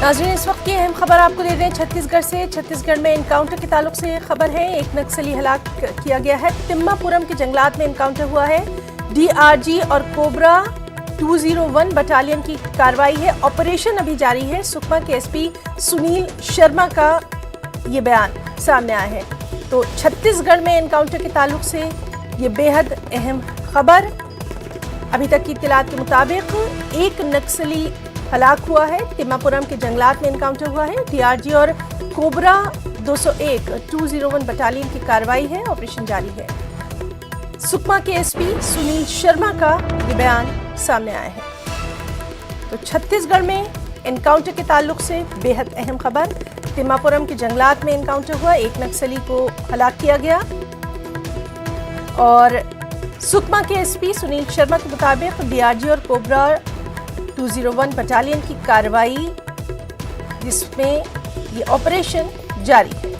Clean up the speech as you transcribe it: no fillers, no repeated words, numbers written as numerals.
नाज़रीन, इस वक्त की अहम खबर आपको दे रहे हैं छत्तीसगढ़ से। छत्तीसगढ़ में एनकाउंटर के ताल्लुक से खबर है। एक नक्सली हलाक किया गया है। तिम्मापुरम के जंगलात में एनकाउंटर हुआ है। डीआरजी और कोबरा 201 बटालियन की कार्रवाई है। ऑपरेशन अभी जारी है। सुकमा के एसपी सुनील शर्मा का ये बयान सामने आया है। तो छत्तीसगढ़ में एनकाउंटर के ताल्लुक से ये बेहद अहम खबर। अभी तक की इत्तलात के मुताबिक एक नक्सली हलाक हुआ है। तिम्मापुरम के जंगलात में एनकाउंटर हुआ है। डीआरजी और कोबरा 201 बटालियन की कार्रवाई है। ऑपरेशन जारी है। सुकमा के एसपी सुनील शर्मा का ये बयान सामने आया है। तो छत्तीसगढ़ में एनकाउंटर के ताल्लुक से बेहद अहम खबर। तिम्मापुरम के जंगलात में एनकाउंटर हुआ, एक नक्सली को हलाक किया गया। और सुकमा के एसपी सुनील शर्मा के मुताबिक डीआरजी और कोबरा 201 बटालियन की कार्रवाई, जिसमें ये ऑपरेशन जारी है।